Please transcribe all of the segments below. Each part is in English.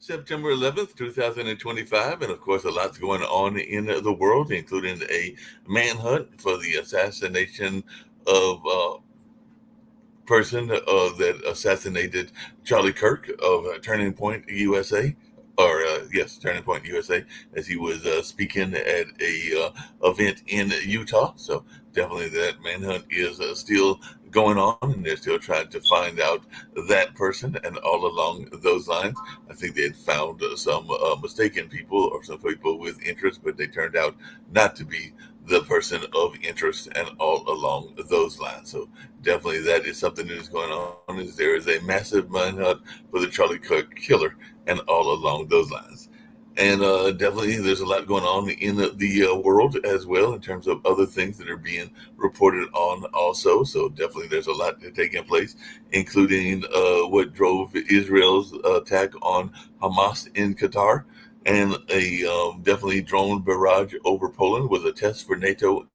September 11th, 2025, and of course, a lot's going on in the world, including a manhunt for the assassination of person that assassinated Charlie Kirk of Turning Point USA, or yes, Turning Point USA, as he was speaking at a event in Utah. So definitely that manhunt is still going on, and they're still trying to find out that person. And all along those lines, I think they had found some mistaken people or some people with interest, but they turned out not to be the person of interest, and all along those lines. So definitely that is something that is going on. Is there is a massive manhunt for the Charlie Kirk killer, and all along those lines. And definitely there's a lot going on in the world as well in terms of other things that are being reported on also. So definitely there's a lot taking place, including what drove Israel's attack on Hamas in Qatar. And a definitely drone barrage over Poland was a test for NATO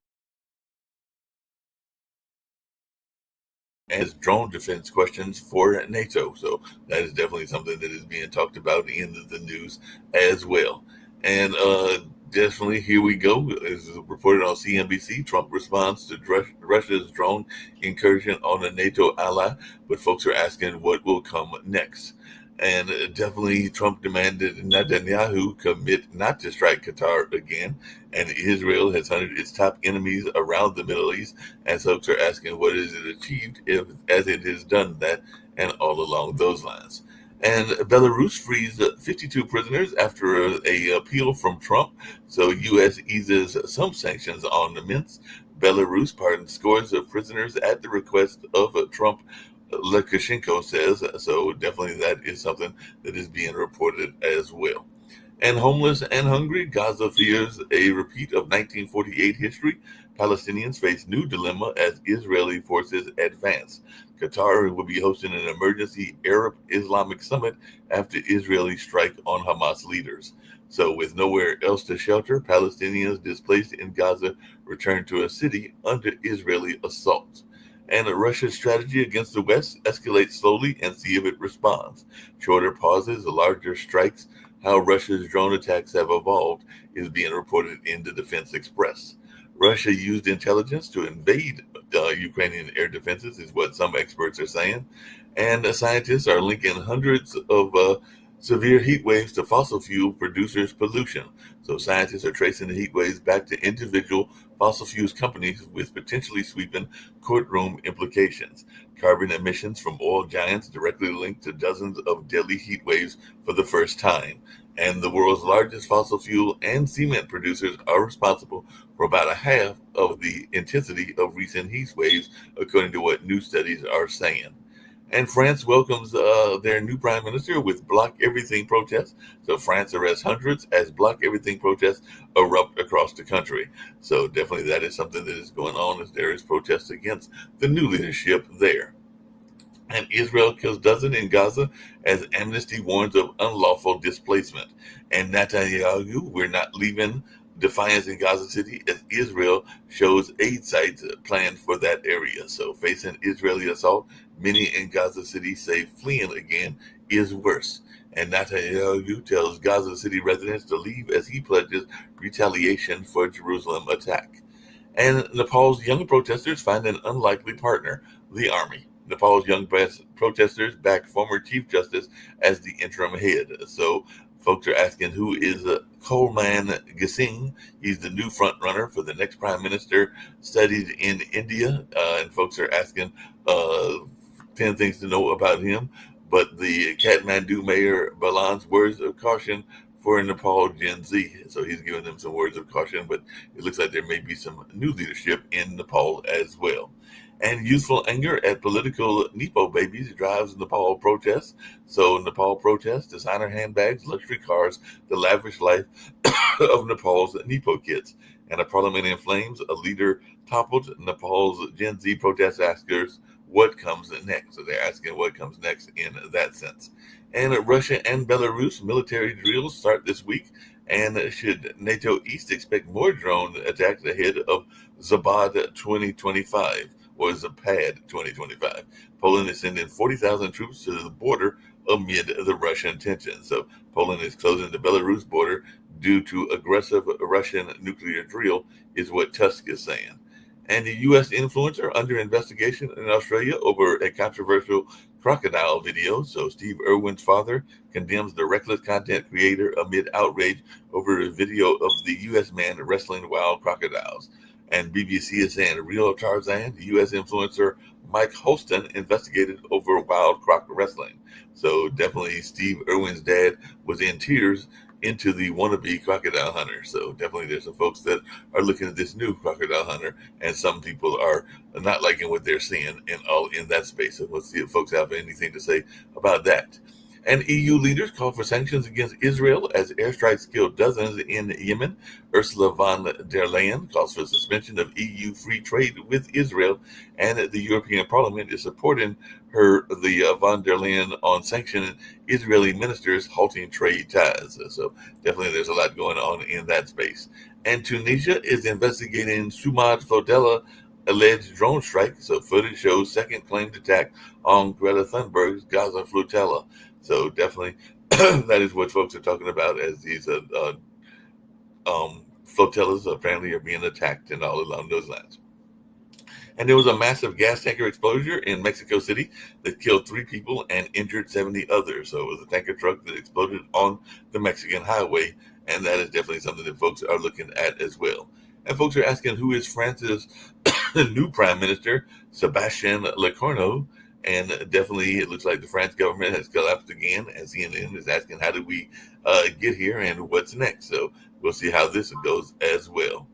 as drone defense questions for NATO. So that is definitely something that is being talked about in the news as well. And definitely, here we go. As reported on CNBC, Trump responds to Russia's drone incursion on a NATO ally, but folks are asking what will come next. And definitely, Trump demanded Netanyahu commit not to strike Qatar again. And Israel has hunted its top enemies around the Middle East. And folks are asking what is it achieved if, as it has done that, and all along those lines. And Belarus frees 52 prisoners after a appeal from Trump. So U.S. eases some sanctions on Minsk. Belarus pardons scores of prisoners at the request of Trump, Lukashenko says. So definitely that is something that is being reported as well. And homeless and hungry, Gaza fears a repeat of 1948 history. Palestinians face new dilemma as Israeli forces advance. Qatar will be hosting an emergency Arab Islamic summit after Israeli strike on Hamas leaders. So, with nowhere else to shelter, Palestinians displaced in Gaza return to a city under Israeli assault. And Russia's strategy against the West escalates slowly and see if it responds. Shorter pauses, larger strikes, how Russia's drone attacks have evolved is being reported in the Defense Express. Russia used intelligence to invade Ukrainian air defenses, is what some experts are saying. And scientists are linking hundreds of severe heat waves to fossil fuel producers' pollution. So scientists are tracing the heat waves back to individual fossil fuels companies with potentially sweeping courtroom implications. Carbon emissions from oil giants directly linked to dozens of deadly heat waves for the first time. And the world's largest fossil fuel and cement producers are responsible for about a half of the intensity of recent heat waves, according to what new studies are saying. And France welcomes their new prime minister with Block Everything protests. So France arrests hundreds as Block Everything protests erupt across the country. So definitely that is something that is going on as there is protests against the new leadership there. And Israel kills dozen in Gaza as Amnesty warns of unlawful displacement. And Netanyahu, we're not leaving defiance in Gaza City as Israel shows aid sites planned for that area. So facing Israeli assault, many in Gaza City say fleeing again is worse. And Netanyahu tells Gaza City residents to leave as he pledges retaliation for Jerusalem attack. And Nepal's young protesters find an unlikely partner, the army. Nepal's young protesters back former Chief Justice as the interim head. So folks are asking who is Kolman Gising. He's the new front runner for the next prime minister, studied in India. And folks are asking 10 things to know about him. But the Kathmandu mayor Balan's words of caution for Nepal Gen Z. So he's giving them some words of caution, but it looks like there may be some new leadership in Nepal as well. And youthful anger at political Nepo babies drives Nepal protests. So Nepal protests, designer handbags, luxury cars, the lavish life of Nepal's Nepo kids. And a parliament in flames, a leader toppled. Nepal's Gen Z protest askers what comes next. So they're asking what comes next in that sense. And Russia and Belarus military drills start this week. And should NATO East expect more drone attacks ahead of Zabad 2025 or Zapad 2025? Poland is sending 40,000 troops to the border amid the Russian tensions. So Poland is closing the Belarus border due to aggressive Russian nuclear drill, is what Tusk is saying. And the U.S. influencer under investigation in Australia over a controversial crocodile video. So Steve Irwin's father condemns the reckless content creator amid outrage over a video of the U.S. man wrestling wild crocodiles. And BBC is saying real Tarzan, the U.S. influencer Mike Holston investigated over wild croc wrestling. So definitely Steve Irwin's dad was in tears into the wannabe crocodile hunter. So definitely there's some folks that are looking at this new crocodile hunter, and some people are not liking what they're seeing in that space. So let's see if folks have anything to say about that. And EU leaders call for sanctions against Israel as airstrikes killed dozens in Yemen. Ursula von der Leyen calls for suspension of EU free trade with Israel, and the European Parliament is supporting the von der Leyen on sanctioning Israeli ministers halting trade ties. So definitely there's a lot going on in that space. And Tunisia is investigating Sumad Flotilla alleged drone strike. So footage shows second claimed attack on Greta Thunberg's Gaza flotilla. So definitely that is what folks are talking about as these flotillas apparently are being attacked and all along those lines. And there was a massive gas tanker explosion in Mexico City that killed 3 people and injured 70 others. So it was a tanker truck that exploded on the Mexican highway, and that is definitely something that folks are looking at as well. And folks are asking who is France's new prime minister, Sebastian Lecornu. And definitely it looks like the French government has collapsed again, and CNN is asking how did we get here and what's next. So we'll see how this goes as well.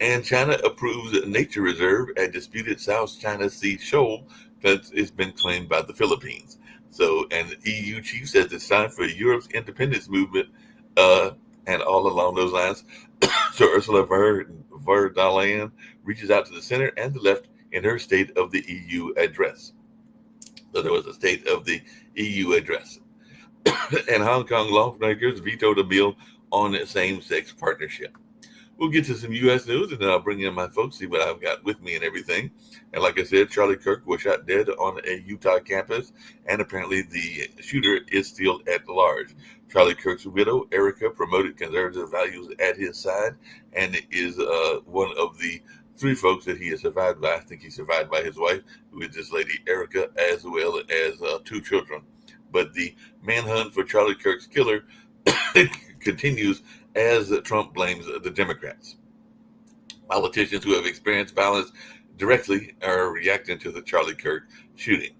And China approves a nature reserve at disputed South China Sea shoal that has been claimed by the Philippines. So, and the EU chief says it's time for Europe's independence movement, and all along those lines. So Ursula von der Leyen reaches out to the center and the left in her State of the EU address. So there was a State of the EU address. And Hong Kong lawmakers vetoed a bill on same-sex partnership. We'll get to some U.S. news, and then I'll bring in my folks, see what I've got with me and everything. And like I said, Charlie Kirk was shot dead on a Utah campus, and apparently the shooter is still at large. Charlie Kirk's widow, Erica, promoted conservative values at his side, and is one of the 3 folks that he has survived by. I think he's survived by his wife, who is this lady, Erica, as well as 2 children. But the manhunt for Charlie Kirk's killer continues as Trump blames the Democrats. Politicians who have experienced violence directly are reacting to the Charlie Kirk shooting.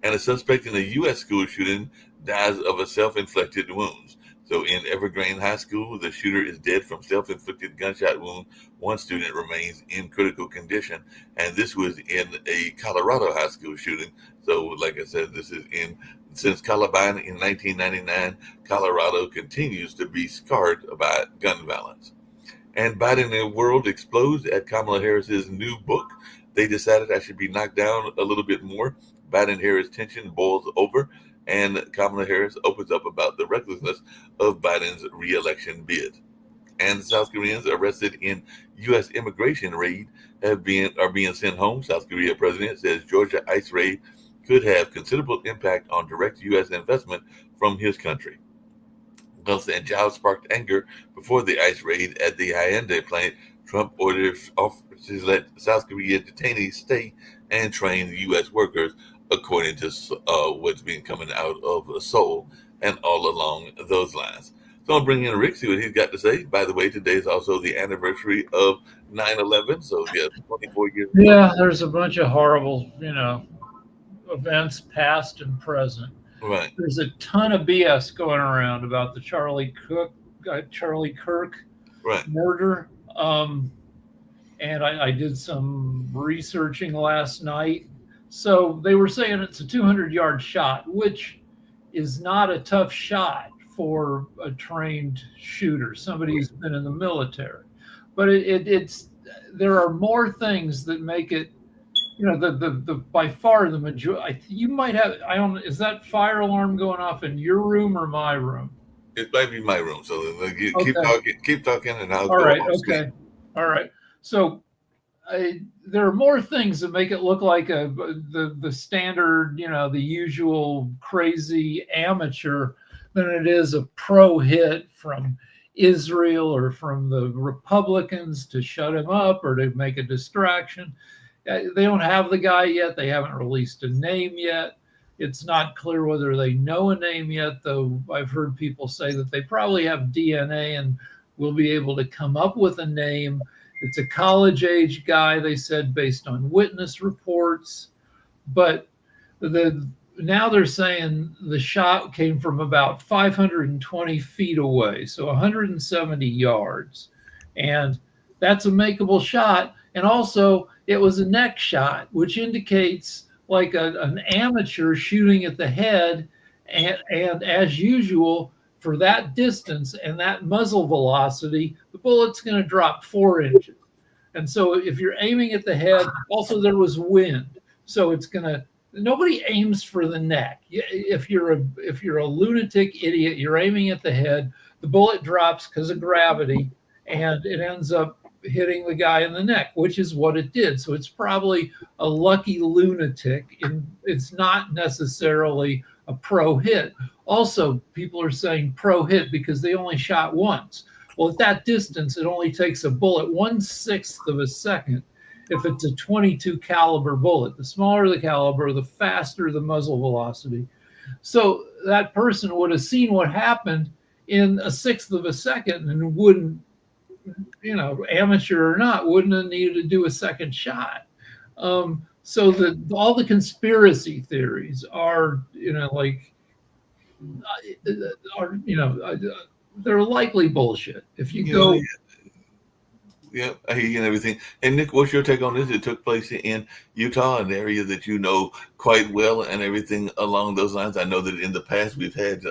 And a suspect in a U.S. school shooting dies of a self-inflicted wounds. So in Evergreen High School, the shooter is dead from self-inflicted gunshot wound. 1 student remains in critical condition. And this was in a Colorado high school shooting. So like I said, this is since Columbine in 1999, Colorado continues to be scarred by gun violence. And Biden and the world explodes at Kamala Harris's new book. They decided I should be knocked down a little bit more. Biden-Harris tension boils over, and Kamala Harris opens up about the recklessness of Biden's re-election bid. And South Koreans arrested in U.S. immigration raid are being sent home. South Korea president says Georgia ICE raid could have considerable impact on direct U.S. investment from his country. Guns and jobs sparked anger before the ICE raid at the Hyundai plant. Trump orders officers let South Korean detainees stay and train U.S. workers, according to what's been coming out of Seoul and all along those lines. So I'll bring in Rick, see what he's got to say. By the way, today is also the anniversary of 9/11. So, yeah, 24 years ago. Yeah, there's a bunch of horrible, events past and present. Right. There's a ton of BS going around about the Charlie Kirk Right. murder. And I did some researching last night. So they were saying it's a 200-yard shot, which is not a tough shot for a trained shooter, somebody who's been in the military. But it's there are more things that make it, the by far the majority. You might have, I don't. Is that fire alarm going off in your room or my room? It might be my room. So keep talking, and I'll All go right. off Okay. All right. So there are more things that make it look like the standard, the usual crazy amateur than it is a pro hit from Israel or from the Republicans to shut him up or to make a distraction. They don't have the guy yet. They haven't released a name yet. It's not clear whether they know a name yet, though I've heard people say that they probably have DNA and will be able to come up with a name. It's a college age guy, they said, based on witness reports. But now they're saying the shot came from about 520 feet away, so 170 yards. And that's a makeable shot. And also, it was a neck shot, which indicates like an amateur shooting at the head. And as usual, for that distance and that muzzle velocity, the bullet's going to drop 4 inches. And so if you're aiming at the head, also there was wind. So it's going to, nobody aims for the neck. If you're a lunatic idiot, you're aiming at the head, the bullet drops because of gravity and it ends up hitting the guy in the neck, which is what it did. So it's probably a lucky lunatic, and it's not necessarily a pro hit. Also, people are saying pro hit because they only shot once. Well, at that distance, it only takes a bullet 1/6 of a second if it's a 22 caliber bullet. The smaller the caliber, the faster the muzzle velocity. So that person would have seen what happened in 1/6 of a second and wouldn't, amateur or not, wouldn't have needed to do a second shot. So all the conspiracy theories are, they're likely bullshit. If you go. Yeah, I hear you and everything. And Nick, what's your take on this? It took place in Utah, an area that you know quite well, and everything along those lines. I know that in the past we've had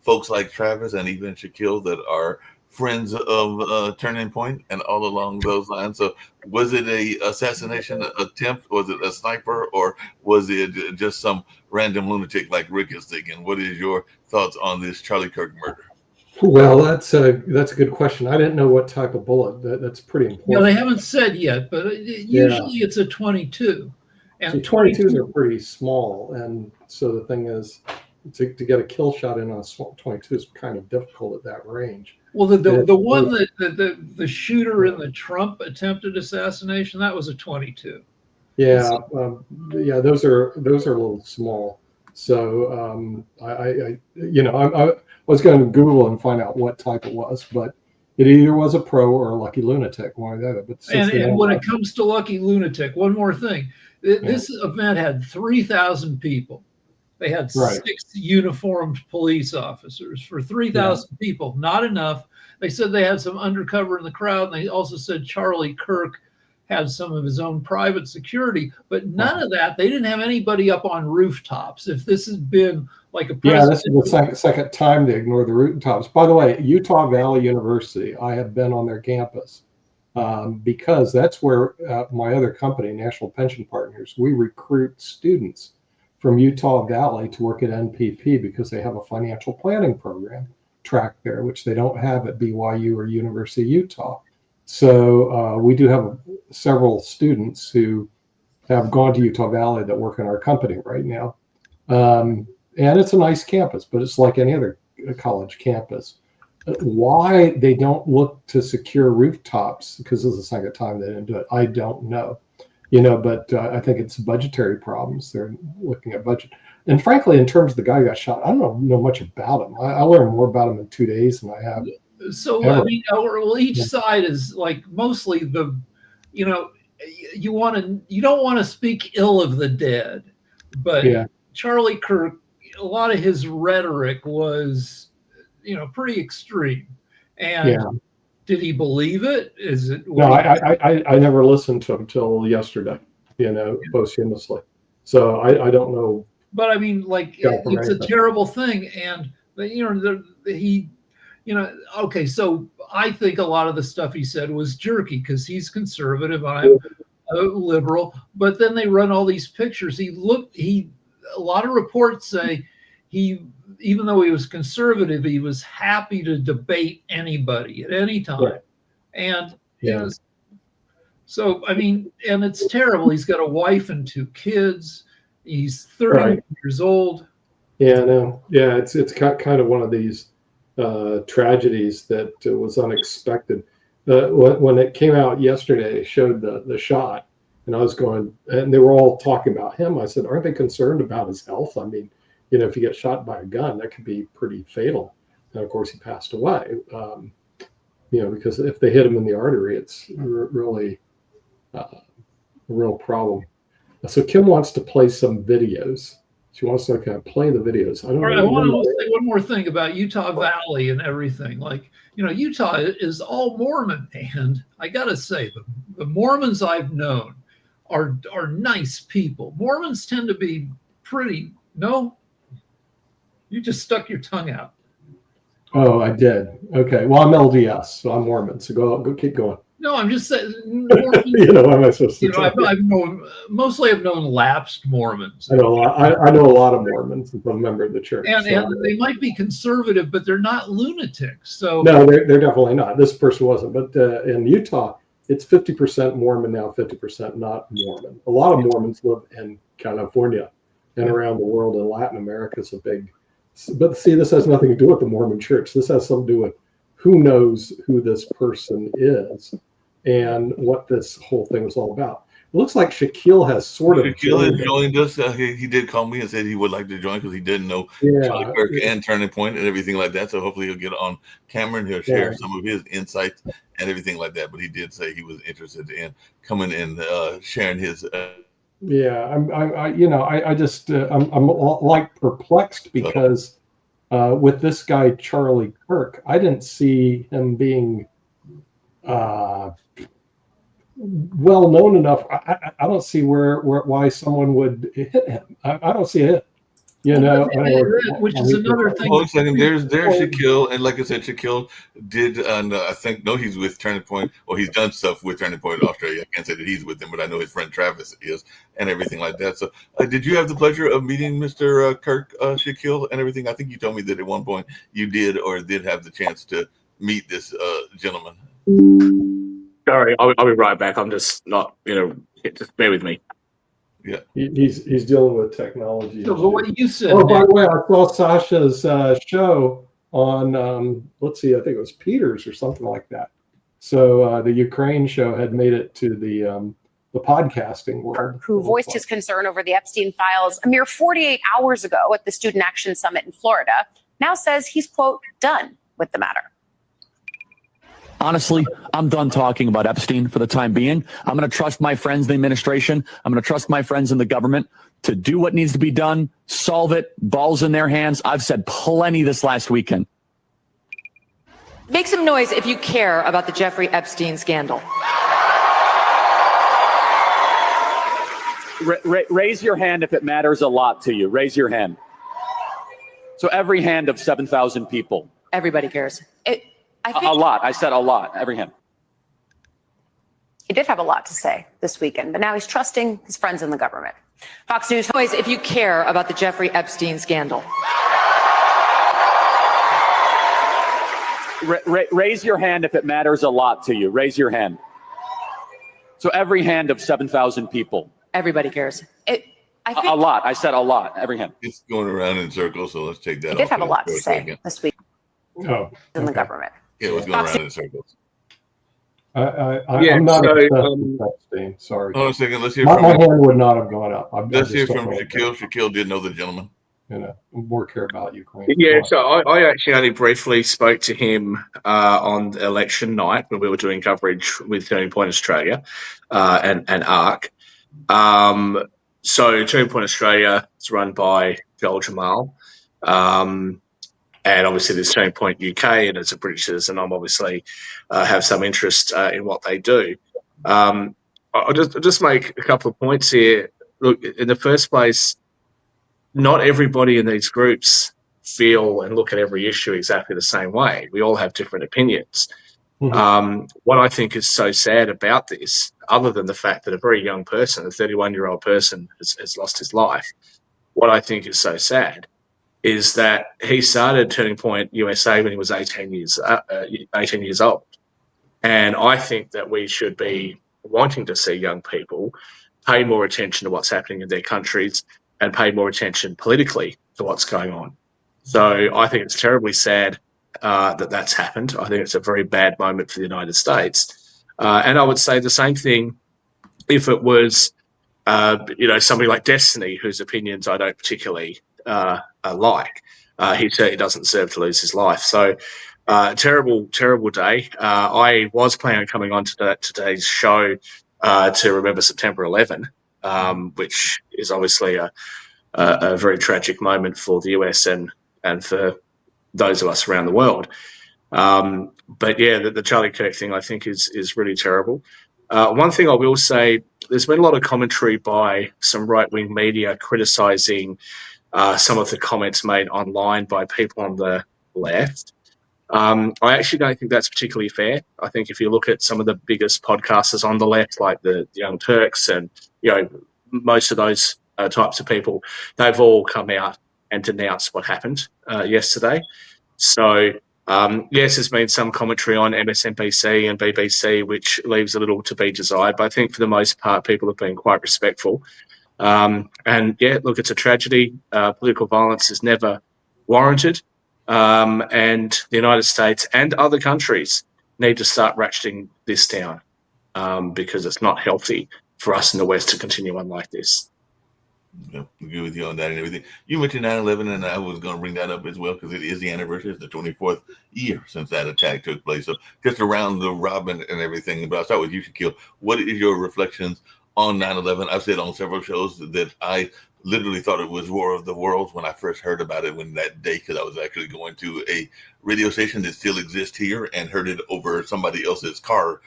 folks like Travis and even Shaquille that are friends of Turning Point and all along those lines. So was it a assassination attempt? Was it a sniper, or was it just some random lunatic like Rick is thinking? What is your thoughts on this Charlie Kirk murder? Well, that's a good question. I didn't know what type of bullet. That's pretty important. Yeah, they haven't said yet, but usually it's a 22. And so 22s are pretty small, and so the thing is, to get a kill shot in on a 22 is kind of difficult at that range. Well, the one that the shooter in the Trump attempted assassination, that was a 22. Yeah, those are a little small. So I was going to Google and find out what type it was, but it either was a pro or a lucky lunatic, one or the other. But and when it comes to lucky lunatic, one more thing: this event had 3,000 people. They had 6 uniformed police officers for 3,000 people. Not enough. They said they had some undercover in the crowd, and they also said Charlie Kirk had some of his own private security, but none of that. They didn't have anybody up on rooftops. If this had been like a this is the second time they ignored the rooftops. By the way, Utah Valley University, I have been on their campus because that's where my other company, National Pension Partners, we recruit students from Utah Valley to work at NPP because they have a financial planning program track there, which they don't have at BYU or University of Utah. So we do have several students who have gone to Utah Valley that work in our company right now. And it's a nice campus, but it's like any other college campus. Why they don't look to secure rooftops, because this is the second time they didn't do it, I don't know. But I think it's budgetary problems. They're looking at budget. And frankly, in terms of the guy who got shot, I don't know much about him. I learned more about him in 2 days than I have. So, each side is like mostly you don't want to speak ill of the dead, but Charlie Kirk, a lot of his rhetoric was, pretty extreme. And did he believe it? Is it? No, I never listened to him till yesterday, posthumously. So I don't know. But I mean, it's a terrible thing. And, okay, so I think a lot of the stuff he said was jerky because he's conservative, I'm a liberal. But then they run all these pictures. A lot of reports say even though he was conservative, he was happy to debate anybody at any time. And So, I mean, and it's terrible. He's got a wife and 2 kids. He's 31 Right. years old. Yeah, no, yeah, it's kind of one of these tragedies that was unexpected. When it came out yesterday, it showed the shot, and I was going, and they were all talking about him. I said, aren't they concerned about his health? I mean, if you get shot by a gun, that could be pretty fatal. And of course, he passed away. Because if they hit him in the artery, it's really a real problem. So Kim wants to play some videos. She wants to kind of play the videos. I want to say one more thing about Utah Valley and everything. Like, Utah is all Mormon, and I got to say, the Mormons I've known are nice people. Mormons tend to be pretty. No, you just stuck your tongue out. Oh, I did. Okay. Well, I'm LDS, so I'm Mormon. So go keep going. No, I'm just saying. Mormons, what am I supposed to I've known lapsed Mormons. I know a lot. I know a lot of Mormons. I'm a member of the church, and they might be conservative, but they're not lunatics. So no, they're definitely not. This person wasn't. But in Utah, it's 50% Mormon now, 50% not Mormon. A lot of Mormons live in California and around the world, and Latin America is a big. But see, this has nothing to do with the Mormon Church. This has something to do with who knows who this person is and what this whole thing was all about. It looks like Shaquille has sort of joined us. He did call me and said he would like to join because he didn't know Charlie Kirk and Turning Point and everything like that. So hopefully he'll get on camera and he'll share some of his insights and everything like that. But he did say he was interested in coming and sharing his. I'm like perplexed because with this guy Charlie Kirk, I didn't see him being well known enough. I don't see why someone would hit him. I don't see it. Which is another thing. Hold on a second. There's Shaquille, and like I said, Shaquille did, and I think he's with Turning Point, or he's done stuff with Turning Point Australia. I can't say that he's with them, but I know his friend Travis is, and everything like that. So, did you have the pleasure of meeting Mr. Kirk, Shaquille, and everything? I think you told me that at one point you did have the chance to meet this gentleman. Sorry, I'll be right back. I'm just not, just bear with me. Yeah, he's dealing with technology. So what you said. Oh, by the way, I saw Sasha's show on. Let's see, I think it was Peters or something like that. So the Ukraine show had made it to the podcasting world. Who voiced his concern over the Epstein files a mere 48 hours ago at the Student Action Summit in Florida, now says he's, quote, done with the matter. Honestly, I'm done talking about Epstein for the time being. I'm going to trust my friends in the administration. I'm going to trust my friends in the government to do what needs to be done, solve it, balls in their hands. I've said plenty this last weekend. Make some noise if you care about the Jeffrey Epstein scandal. Raise your hand if it matters a lot to you. Raise your hand. So every hand of 7,000 people. Everybody cares. A lot. I said a lot. Every hand. He did have a lot to say this weekend, but now he's trusting his friends in the government. Fox News. Noise if you care about the Jeffrey Epstein scandal. Raise your hand if it matters a lot to you. Raise your hand. So every hand of 7,000 people. Everybody cares. A lot. I said a lot. Every hand. It's going around in circles, so let's take that. He did have a lot to say this week in the government. Yeah, it was going around in circles. I'm not Epstein. Sorry. Hold on a second. Let's hear my from hand would not have gone up. Let's hear from Shaquille. Shaquille did know the gentleman. More care about Ukraine. Yeah, so I actually only briefly spoke to him on election night when we were doing coverage with Turning Point Australia and ARC. So Turning Point Australia is run by Joel Jamal. And obviously there's Turning Point UK, and as a British citizen, I'm obviously have some interest in what they do. I'll just make a couple of points here. Look, in the first place, not everybody in these groups feel and look at every issue exactly the same way. We all have different opinions. Mm-hmm. What I think is so sad about this, other than the fact that a very young person, a 31-year-old person, has lost his life, what I think is so sad is that he started Turning Point USA when he was 18 years old. And I think that we should be wanting to see young people pay more attention to what's happening in their countries and pay more attention politically to what's going on. So I think it's terribly sad that that's happened. I think it's a very bad moment for the United States. And I would say the same thing if it was, somebody like Destiny, whose opinions I don't particularly like. He certainly doesn't deserve to lose his life. So terrible, terrible day. I was planning on coming on to today's show to remember September 11, which is obviously a very tragic moment for the US and for those of us around the world. But yeah, the Charlie Kirk thing I think is really terrible. One thing I will say, there's been a lot of commentary by some right-wing media criticising some of the comments made online by people on the left. I actually don't think that's particularly fair. I think if you look at some of the biggest podcasters on the left, like the Young Turks and most of those types of people, they've all come out and denounced what happened yesterday. So yes, there's been some commentary on MSNBC and BBC, which leaves a little to be desired. But I think for the most part, people have been quite respectful. And yeah, look, it's a tragedy. Political violence is never warranted. And the United States and other countries need to start ratcheting this down because it's not healthy for us in the West to continue on like this. Yeah, agree with you on that and everything. You mentioned 9/11, and I was going to bring that up as well because it is the anniversary. It's the 24th year since that attack took place. So just around the robin and everything. But I'll start with you, Shaquille. What is your reflections on 9/11? I've said on several shows that I literally thought it was War of the Worlds when I first heard about it when that day, because I was actually going to a radio station that still exists here and heard it over somebody else's car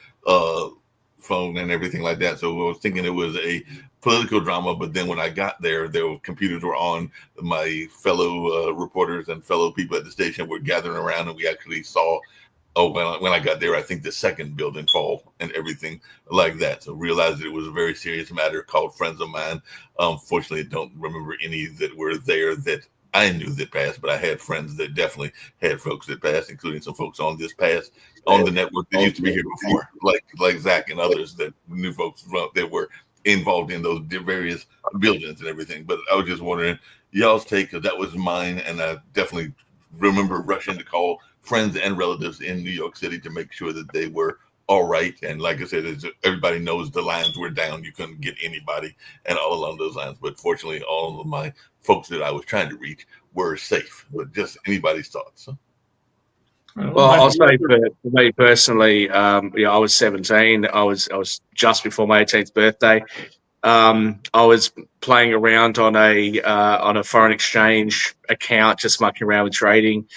phone and everything like that. So I was thinking it was a political drama, but then when I got there, computers were on. My fellow reporters and fellow people at the station were gathering around, and we actually saw, when I got there, I think the second building fall and everything like that. So realized it was a very serious matter. Called friends of mine. Fortunately, I don't remember any that were there that I knew that passed, but I had friends that definitely had folks that passed, including some folks on this pass on the network that used to be here before, like Zach and others that knew folks that were involved in those various buildings and everything. But I was just wondering y'all's take, because that was mine, and I definitely remember rushing to call friends and relatives in New York City to make sure that they were all right. And like I said, everybody knows the lines were down. You couldn't get anybody and all along those lines. But fortunately, all of my folks that I was trying to reach were safe. But just anybody's thoughts. Well, I'll say for me personally, I was 17. I was just before my 18th birthday. I was playing around on a foreign exchange account, just mucking around with trading.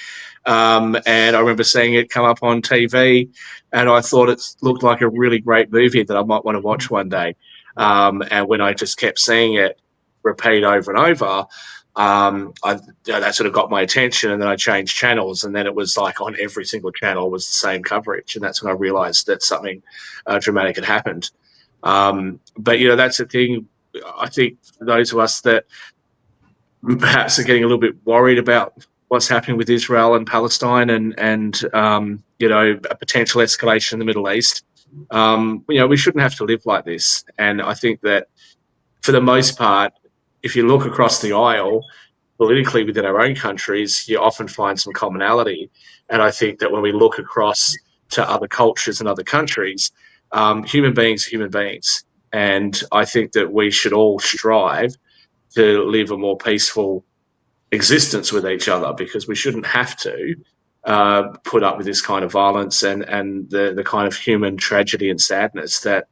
And I remember seeing it come up on TV, and I thought it looked like a really great movie that I might want to watch one day. And when I just kept seeing it repeat over and over, that sort of got my attention, and then I changed channels, and then it was like on every single channel was the same coverage, and that's when I realized that something dramatic had happened. But that's the thing. I think for those of us that perhaps are getting a little bit worried about what's happening with Israel and Palestine and a potential escalation in the Middle East, we shouldn't have to live like this. And I think that for the most part, if you look across the aisle, politically within our own countries, you often find some commonality. And I think that when we look across to other cultures and other countries, human beings are human beings. And I think that we should all strive to live a more peaceful existence with each other, because we shouldn't have to put up with this kind of violence and the kind of human tragedy and sadness that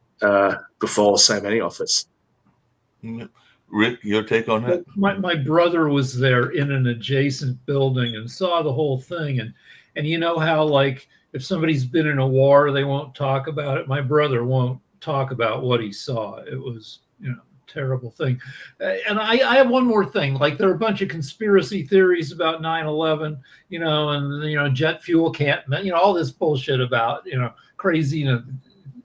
befalls so many of us. Rick, your take on that? My brother was there in an adjacent building and saw the whole thing. And you know how, like, if somebody's been in a war, they won't talk about it. My brother won't talk about what he saw. It was, a terrible thing. And I have one more thing. Like, there are a bunch of conspiracy theories about 9/11, and, jet fuel can't, all this bullshit about, crazy,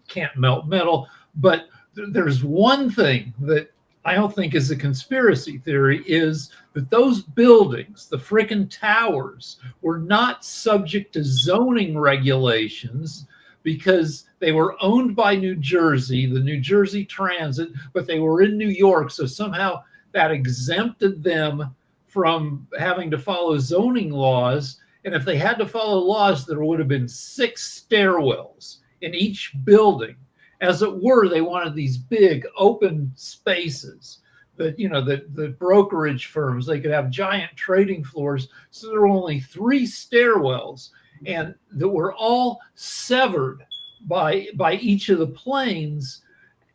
can't melt metal. But there's one thing that I don't think is a conspiracy theory, is that those buildings, the frickin' towers, were not subject to zoning regulations because they were owned by New Jersey, the New Jersey Transit, but they were in New York. So somehow that exempted them from having to follow zoning laws. And if they had to follow laws, there would have been 6 stairwells in each building. As it were, they wanted these big open spaces that, the brokerage firms, they could have giant trading floors. So there were only 3 stairwells, and that were all severed by each of the planes,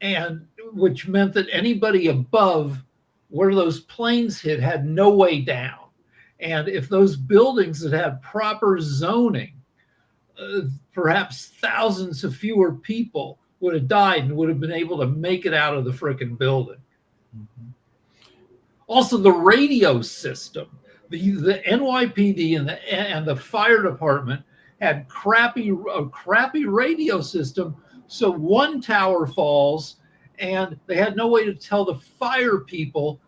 and which meant that anybody above where those planes hit had no way down. And if those buildings had had proper zoning, perhaps thousands of fewer people would have died and would have been able to make it out of the frickin' building. Mm-hmm. Also, the radio system, the NYPD and the fire department had a crappy radio system. So one tower falls, and they had no way to tell the fire people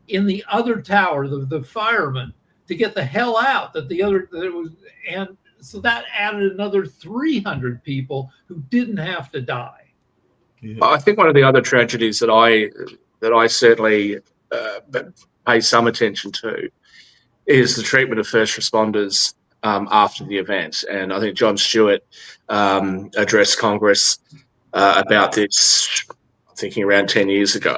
in the other tower, the firemen, to get the hell out. And so that added another 300 people who didn't have to die. Yeah. I think one of the other tragedies that I certainly pay some attention to is the treatment of first responders after the event. And I think Jon Stewart addressed Congress about this, thinking around 10 years ago,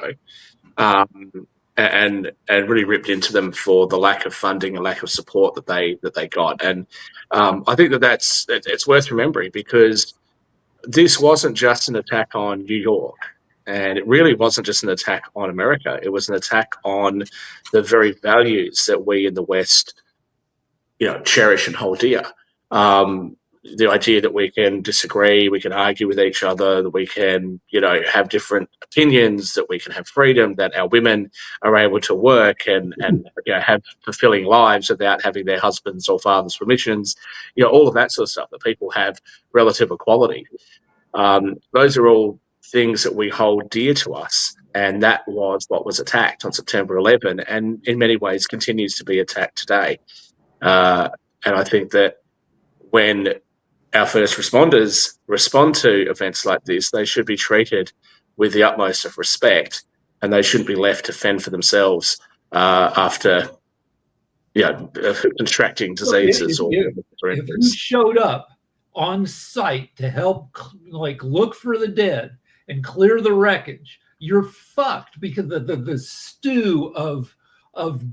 and really ripped into them for the lack of funding and lack of support that they got. And I think it's worth remembering, because this wasn't just an attack on New York, and it really wasn't just an attack on America. It was an attack on the very values that we in the West, cherish and hold dear. The idea that we can disagree, we can argue with each other, that we can, have different opinions, that we can have freedom, that our women are able to work and have fulfilling lives without having their husbands or fathers' permissions, all of that sort of stuff, that people have relative equality. Those are all things that we hold dear to us, and that was what was attacked on September 11, and in many ways continues to be attacked today. And I think that when our first responders respond to events like this, they should be treated with the utmost of respect, and they shouldn't be left to fend for themselves after contracting diseases. If you showed up on site to help look for the dead and clear the wreckage, you're fucked, because the stew of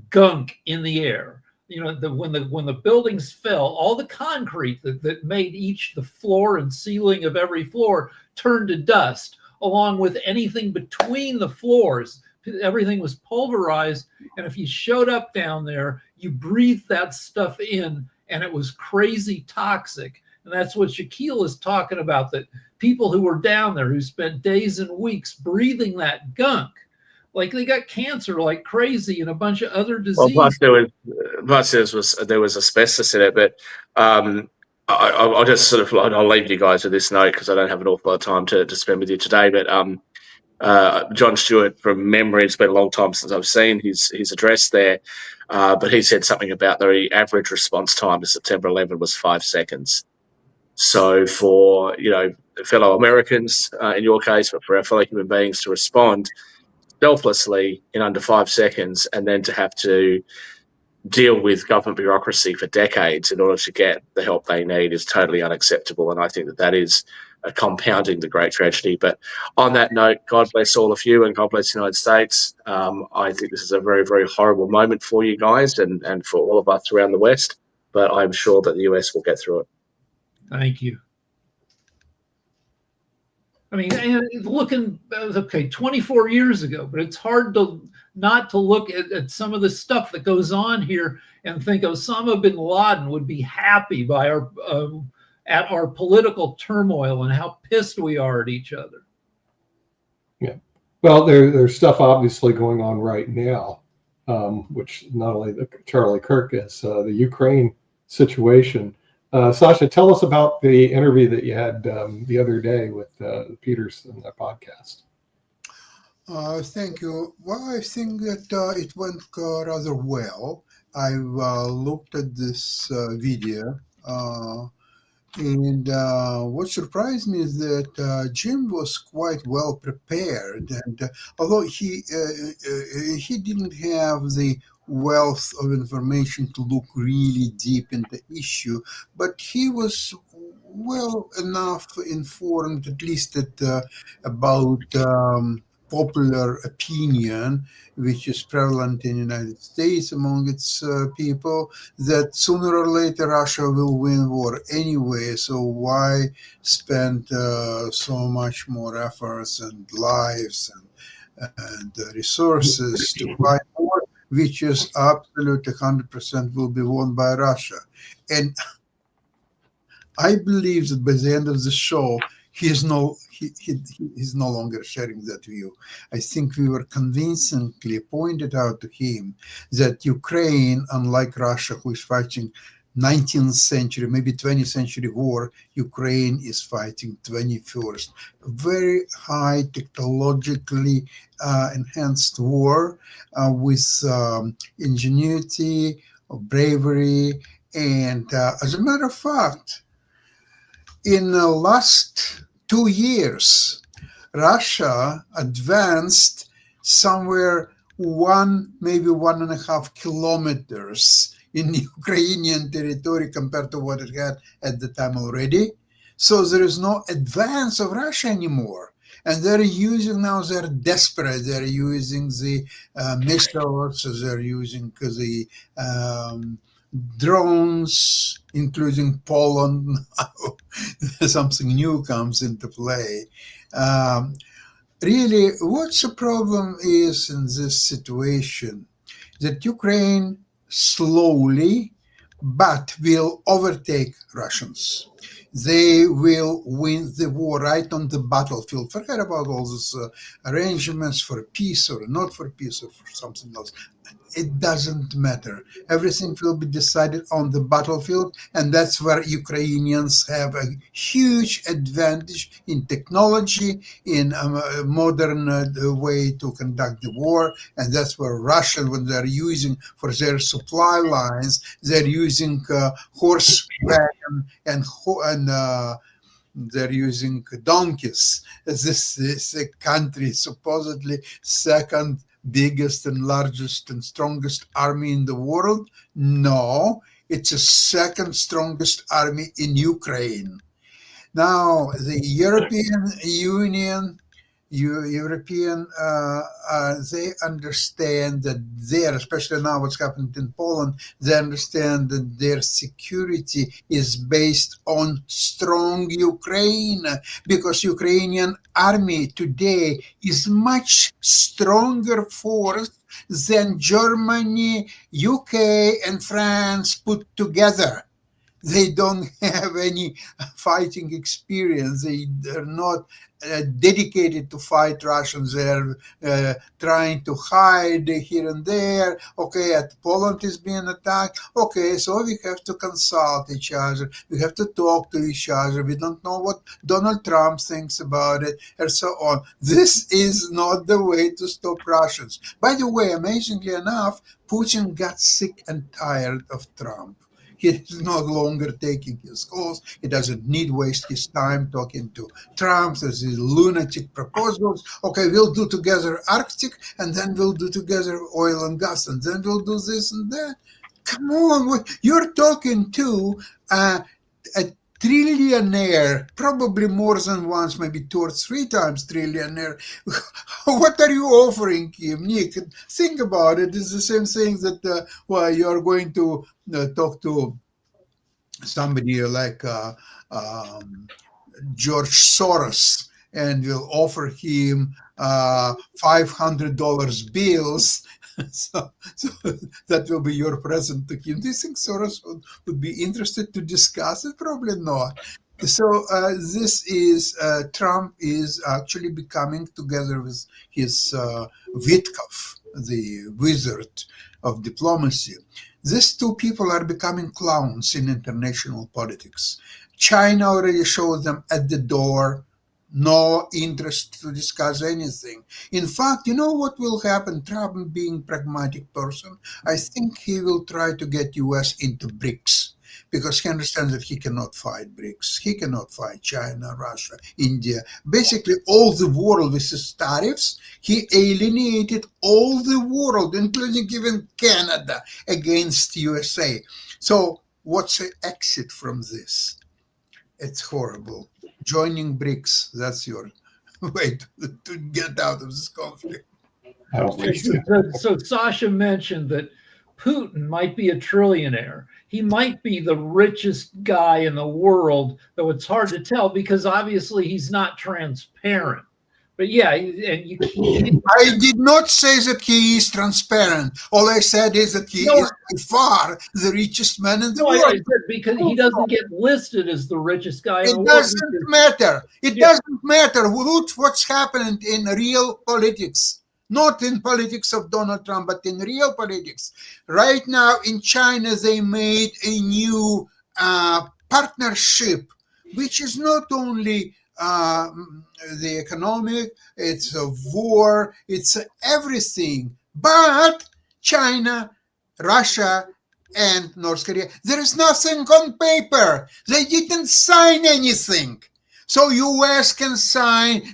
gunk in the air. When the buildings fell, all the concrete that made the floor and ceiling of every floor turned to dust, along with anything between the floors. Everything was pulverized, and if you showed up down there, you breathed that stuff in, and it was crazy toxic. And that's what Shaquille is talking about, that people who were down there, who spent days and weeks breathing that gunk, they got cancer like crazy and a bunch of other diseases. Well, plus there was asbestos in it. But I'll just I'll leave you guys with this note, because I don't have an awful lot of time to spend with you today. But Jon Stewart, from memory, it's been a long time since I've seen his address there, but he said something about the average response time to September 11 was 5 seconds. So for fellow Americans, in your case, but for our fellow human beings to respond selflessly in under 5 seconds, and then to have to deal with government bureaucracy for decades in order to get the help they need, is totally unacceptable. And I think that is compounding the great tragedy. But on that note, God bless all of you, and God bless the United States. I think this is a very, very horrible moment for you guys and for all of us around the West, but I'm sure that the US will get through it. Thank you. I mean, looking, 24 years ago, but it's hard not to look at some of the stuff that goes on here and think Osama bin Laden would be happy by at our political turmoil and how pissed we are at each other. Yeah. Well, there's stuff obviously going on right now, which not only Charlie Kirk is, the Ukraine situation. Sasha, tell us about the interview that you had the other day with Peterson, the podcast. Thank you. Well, I think that it went rather well. I've looked at this video, And what surprised me is that Jim was quite well prepared, and although he didn't have the wealth of information to look really deep into issue, but he was well enough informed, at least about popular opinion, which is prevalent in the United States among its people, that sooner or later Russia will win war anyway. So why spend so much more efforts and lives and resources to fight war, which is absolutely 100% will be won by Russia? And I believe that by the end of the show, he's no longer sharing that view. I think we were convincingly pointed out to him that Ukraine, unlike Russia, who is fighting 19th century, maybe 20th century war, Ukraine is fighting 21st. Very high technologically enhanced war with ingenuity, bravery, and as a matter of fact, in the last 2 years, Russia advanced somewhere maybe 1.5 kilometers in Ukrainian territory compared to what it had at the time already. So there is no advance of Russia anymore. And they're desperate. They're using the missiles, they're using the drones, including Poland. Something new comes into play. Really, what's the problem is in this situation? That Ukraine slowly but will overtake Russians. They will win the war right on the battlefield. Forget about all these arrangements for peace or not for peace or for something else. It doesn't matter. Everything will be decided on the battlefield, and that's where Ukrainians have a huge advantage in technology, in a modern way to conduct the war, and that's where Russia, when they're using for their supply lines, they're using horse wagon and they're using donkeys. This is a country supposedly second biggest and largest and strongest army in the world? No, it's the second strongest army in Ukraine. Now, the European Union, they understand that especially now what's happened in Poland, they understand that their security is based on strong Ukraine, because Ukrainian army today is much stronger force than Germany, UK, and France put together. They don't have any fighting experience. They're not dedicated to fight Russians. They're trying to hide here and there. Okay, Poland is being attacked. Okay, so we have to consult each other. We have to talk to each other. We don't know what Donald Trump thinks about it, and so on. This is not the way to stop Russians. By the way, amazingly enough, Putin got sick and tired of Trump. He is no longer taking his calls. He doesn't need waste his time talking to Trump. There's these lunatic proposals. Okay, we'll do together Arctic, and then we'll do together oil and gas, and then we'll do this and that. Come on, you're talking to a trillionaire, probably more than once, maybe 2 or 3 times trillionaire. What are you offering him, Nick? Think about it. It's the same thing that you're going to talk to somebody like George Soros, and will offer him $500 bills. So that will be your present to him. Do you think Soros would be interested to discuss it? Probably not. So Trump is actually becoming, together with his Witkov, the wizard of diplomacy. These two people are becoming clowns in international politics. China already showed them at the door, no interest to discuss anything. In fact, you know what will happen? Trump, being pragmatic person, I think he will try to get US into BRICS, because he understands that he cannot fight BRICS. He cannot fight China, Russia, India. Basically, all the world with his tariffs, he alienated all the world, including even Canada, against USA. So what's the exit from this? It's horrible. Joining BRICS, that's your way to get out of this conflict. I don't think so. So Sasha mentioned that Putin might be a trillionaire. He might be the richest guy in the world, though it's hard to tell because obviously he's not transparent. But yeah, and you can't. I did not say that he is transparent. All I said is that he is by far the richest man in the No, world. I said because he doesn't get listed as the richest guy in the It world. doesn't matter. It doesn't matter. Look what's happening in real politics. Not in politics of Donald Trump, but in real politics. Right now in China, they made a new partnership, which is not only the economic, it's a war, it's everything. But China, Russia, and North Korea, there is nothing on paper. They didn't sign anything. So US can sign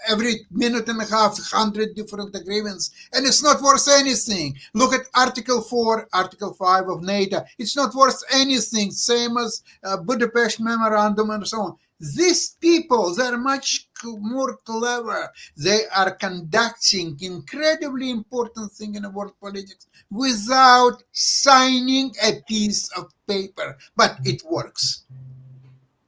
every minute and a half 100 different agreements, and it's not worth anything. Look at Article 4, Article 5 of NATO. It's not worth anything, same as Budapest Memorandum and so on. These people, they're much more clever. They are conducting incredibly important thing in the world politics without signing a piece of paper, but it works.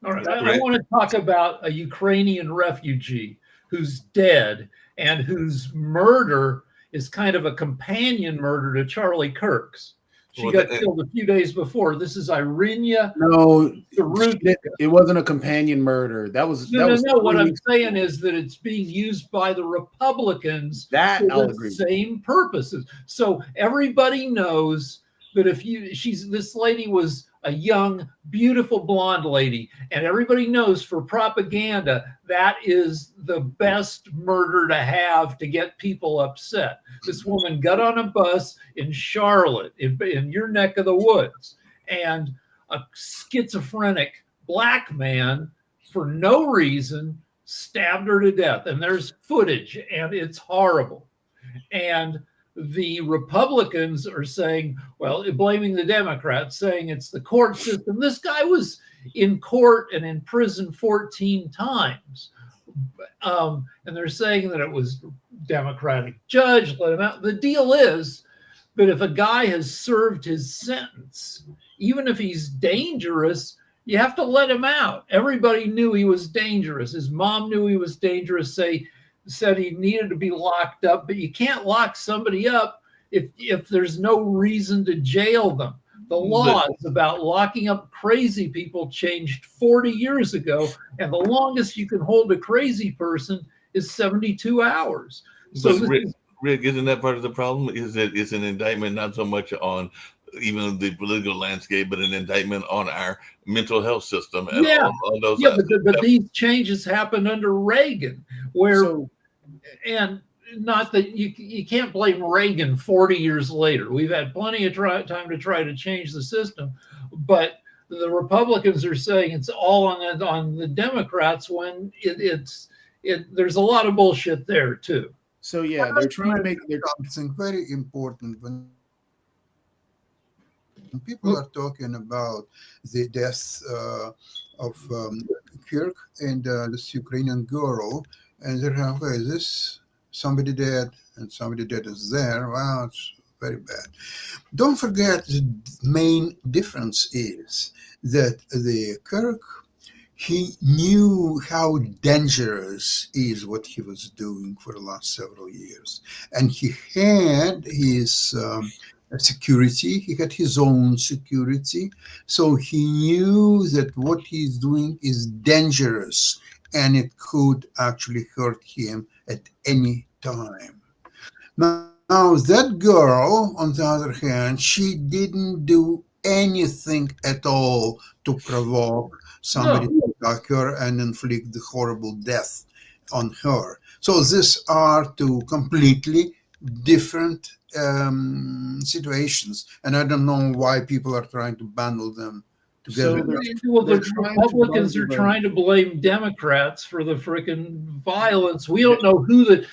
All right. I want to talk about a Ukrainian refugee who's dead and whose murder is kind of a companion murder to Charlie Kirk's. She got killed a few days before. This is Irina. No, it wasn't a companion murder. That was no. What I'm saying is that it's being used by the Republicans for the same purposes. So everybody knows that this lady was a young, beautiful blonde lady, and everybody knows for propaganda that is the best murder to have to get people upset. This woman got on a bus in Charlotte, in your neck of the woods, and a schizophrenic black man, for no reason, stabbed her to death. And there's footage, and it's horrible. And the Republicans are saying, well, blaming the Democrats, saying it's the court system. This guy was in court and in prison 14 times. And they're saying that it was Democratic judge, let him out. The deal is that if a guy has served his sentence, even if he's dangerous, you have to let him out. Everybody knew he was dangerous. His mom knew he was dangerous, said he needed to be locked up, but you can't lock somebody up if there's no reason to jail them. The laws about locking up crazy people changed 40 years ago, and the longest you can hold a crazy person is 72 hours. So Rick, isn't that part of the problem? Is that it's an indictment not so much on even the political landscape, but an indictment on our mental health system and all those. Yeah, but these changes happened under Reagan, and not that you can't blame Reagan 40 years later. We've had plenty of time to try to change the system, but the Republicans are saying it's all on the Democrats when there's a lot of bullshit there too. So yeah, they're trying to make something very important when people are talking about the death of Kirk and this Ukrainian girl, and they're like, okay, is this somebody dead and somebody dead is there? Wow, it's very bad. Don't forget the main difference is that the Kirk, he knew how dangerous is what he was doing for the last several years. And he had his security, he had his own security. So he knew that what he's doing is dangerous and it could actually hurt him at any time. Now that girl, on the other hand, she didn't do anything at all to provoke somebody to attack her and inflict the horrible death on her. So these are two completely different situations, and I don't know why people are trying to bundle them together. Well, the trying to Republicans are bundle them. trying to blame Democrats for the frickin' violence. We don't know who the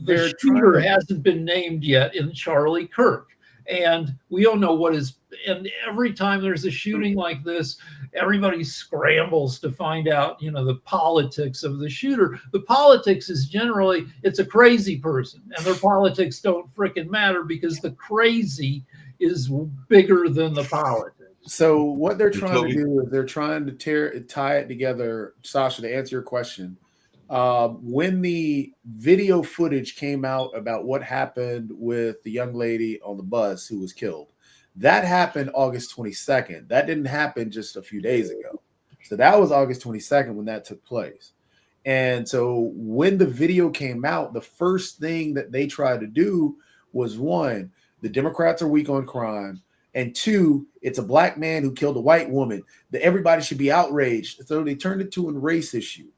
They're shooter trying to- hasn't been named yet in Charlie Kirk, and we don't know what is. And every time there's a shooting like this, everybody scrambles to find out, the politics of the shooter. The politics is generally it's a crazy person, and their politics don't frickin' matter because the crazy is bigger than the politics. So what they're trying Toby. to do is they're trying to tie it together, Sasha, to answer your question. When the video footage came out about what happened with the young lady on the bus who was killed, that happened August 22nd. That didn't happen just a few days ago. So that was August 22nd when that took place. And so when the video came out, the first thing that they tried to do was, one, the Democrats are weak on crime. And two, it's a black man who killed a white woman, that everybody should be outraged. So they turned it to a race issue.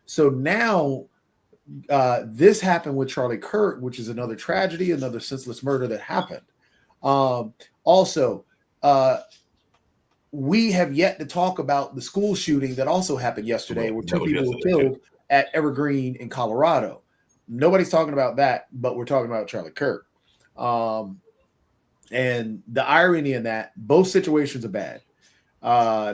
So now this happened with Charlie Kirk, which is another tragedy, another senseless murder that happened. Also, we have yet to talk about the school shooting that also happened yesterday, where two people were killed at Evergreen in Colorado. Nobody's talking about that, but we're talking about Charlie Kirk. And the irony in that, both situations are bad.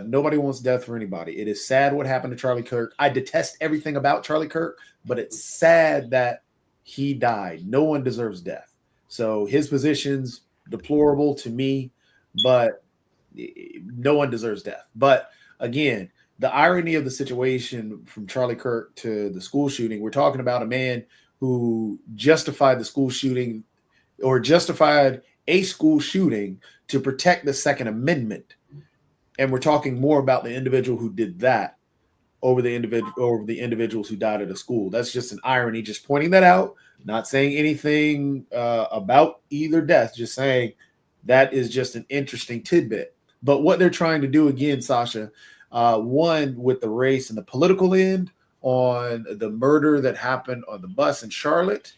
Nobody wants death for anybody. It is sad what happened to Charlie Kirk. I detest everything about Charlie Kirk, but it's sad that he died. No one deserves death. So his position's deplorable to me, but no one deserves death. But again, the irony of the situation from Charlie Kirk to the school shooting, we're talking about a man who justified the school shooting or justified a school shooting to protect the Second Amendment. And we're talking more about the individual who did that over the individuals who died at a school. That's just an irony, just pointing that out, not saying anything about either death, just saying that is just an interesting tidbit. But what they're trying to do again, Sasha, one with the race and the political end on the murder that happened on the bus in Charlotte,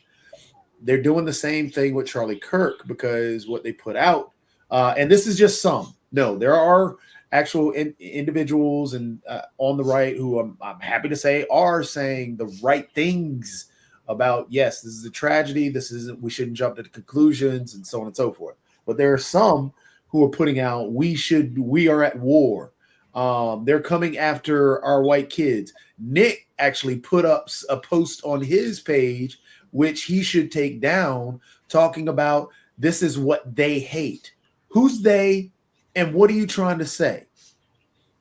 they're doing the same thing with Charlie Kirk, because what they put out, and this is just some. No, there are actual individuals and on the right who I'm happy to say are saying the right things about, yes, this is a tragedy. We shouldn't jump to the conclusions and so on and so forth. But there are some who are putting out, we are at war. They're coming after our white kids. Nick actually put up a post on his page, which he should take down, talking about this is what they hate. Who's they, and what are you trying to say?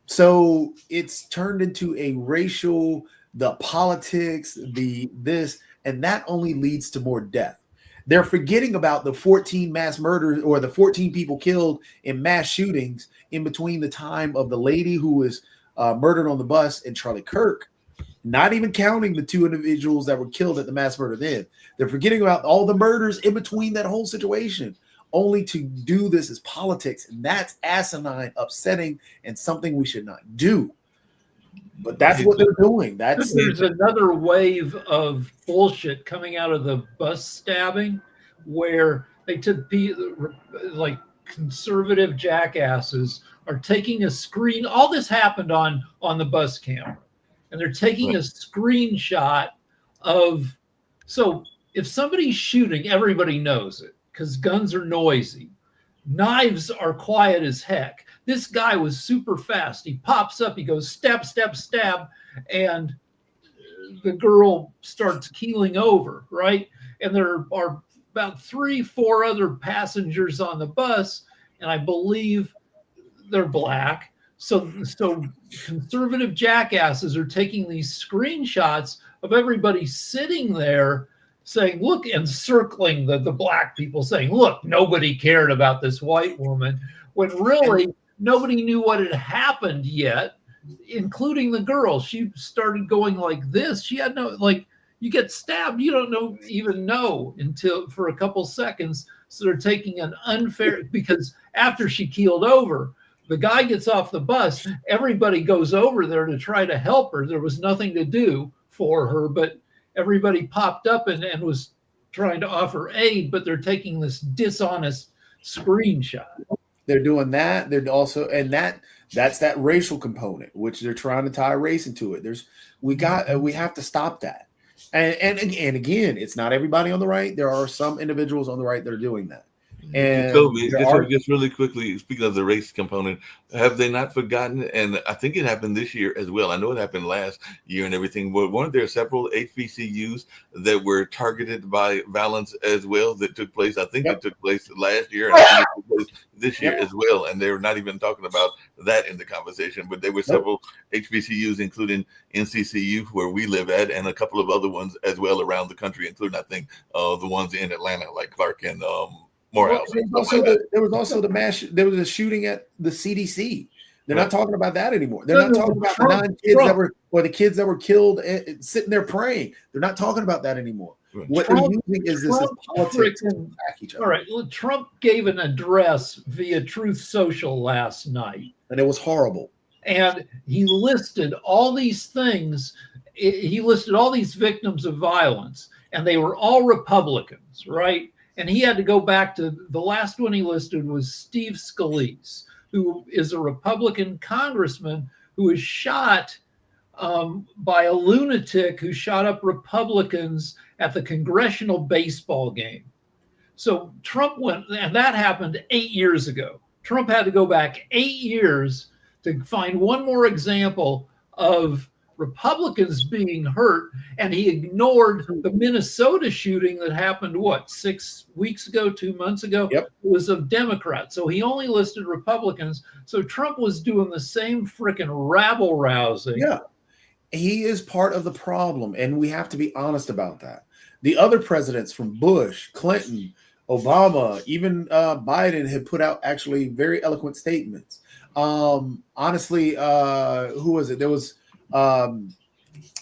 So it's turned into a racial, the politics, this, and that only leads to more death. They're forgetting about the 14 mass murders or the 14 people killed in mass shootings in between the time of the lady who was murdered on the bus and Charlie Kirk, not even counting the two individuals that were killed at the mass murder then. They're forgetting about all the murders in between that whole situation, only to do this as politics. And that's asinine, upsetting, and something we should not do. But that's what they're doing. There's another wave of bullshit coming out of the bus stabbing, where they took like conservative jackasses are taking a screen. All this happened on the bus camera, and they're taking a screenshot of. So if somebody's shooting, everybody knows it because guns are noisy. Knives are quiet as heck. This guy was super fast. He pops up, he goes stab, stab, stab, and the girl starts keeling over, right? And there are about 3-4 other passengers on the bus, and I believe they're black. So conservative jackasses are taking these screenshots of everybody sitting there saying, look, and circling the black people saying, look, nobody cared about this white woman, when really nobody knew what had happened yet, including the girl. She started going like this. She had no, like, you get stabbed, you don't even know until for a couple seconds. So they're taking an unfair, because after she keeled over, the guy gets off the bus, everybody goes over there to try to help her. There was nothing to do for her, but everybody popped up and was trying to offer aid, but they're taking this dishonest screenshot. They're doing that. They're also, and that's that racial component, which they're trying to tie race into it. We have to stop that. And again, it's not everybody on the right. There are some individuals on the right that are doing that. And Jacoby, just really quickly, speaking of the race component, have they not forgotten? And I think it happened this year as well. I know it happened last year and everything. But weren't there several HBCUs that were targeted by violence as well that took place? I think it took place last year and I think it took place this year as well. And they were not even talking about that in the conversation. But there were several HBCUs, including NCCU, where we live at, and a couple of other ones as well around the country, including, I think, the ones in Atlanta, like Clark and Morehouse. There was also a shooting at the CDC. They're not talking about that anymore. They're not talking about the 9 kids that were, or the kids that were killed sitting there praying. They're not talking about that anymore. What they're using is this politics to attack each other. All right, Trump gave an address via Truth Social last night, and it was horrible. And he listed all these things. He listed all these victims of violence, and they were all Republicans, right? And he had to go back to the last one he listed was Steve Scalise, who is a Republican congressman who was shot by a lunatic who shot up Republicans at the congressional baseball game. So Trump went, and that happened 8 years ago. Trump had to go back 8 years to find one more example of Republicans being hurt, and he ignored the Minnesota shooting that happened, 6 weeks ago, 2 months ago? Yep. It was of Democrats. So he only listed Republicans. So Trump was doing the same freaking rabble rousing. Yeah. He is part of the problem, and we have to be honest about that. The other presidents from Bush, Clinton, Obama, even Biden had put out actually very eloquent statements. Honestly, who was it? There was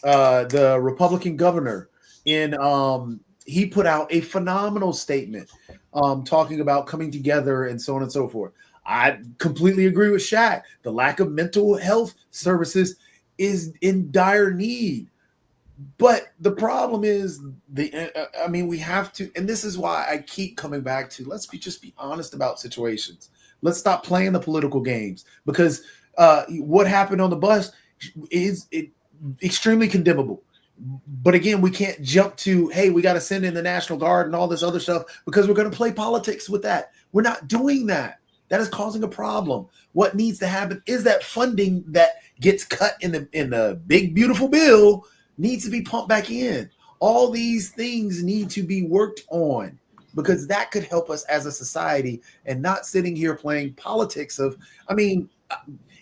the Republican governor he put out a phenomenal statement talking about coming together and so on and so forth. I completely agree with Shaq. The lack of mental health services is in dire need. But the problem is we have to, and this is why I keep coming back to, just be honest about situations. Let's stop playing the political games, because what happened on the bus is extremely condemnable. But again, we can't jump to, hey, we got to send in the National Guard and all this other stuff because we're going to play politics with that. We're not doing that. That is causing a problem. What needs to happen is that funding that gets cut in the big, beautiful bill needs to be pumped back in. All these things need to be worked on, because that could help us as a society, and not sitting here playing politics of,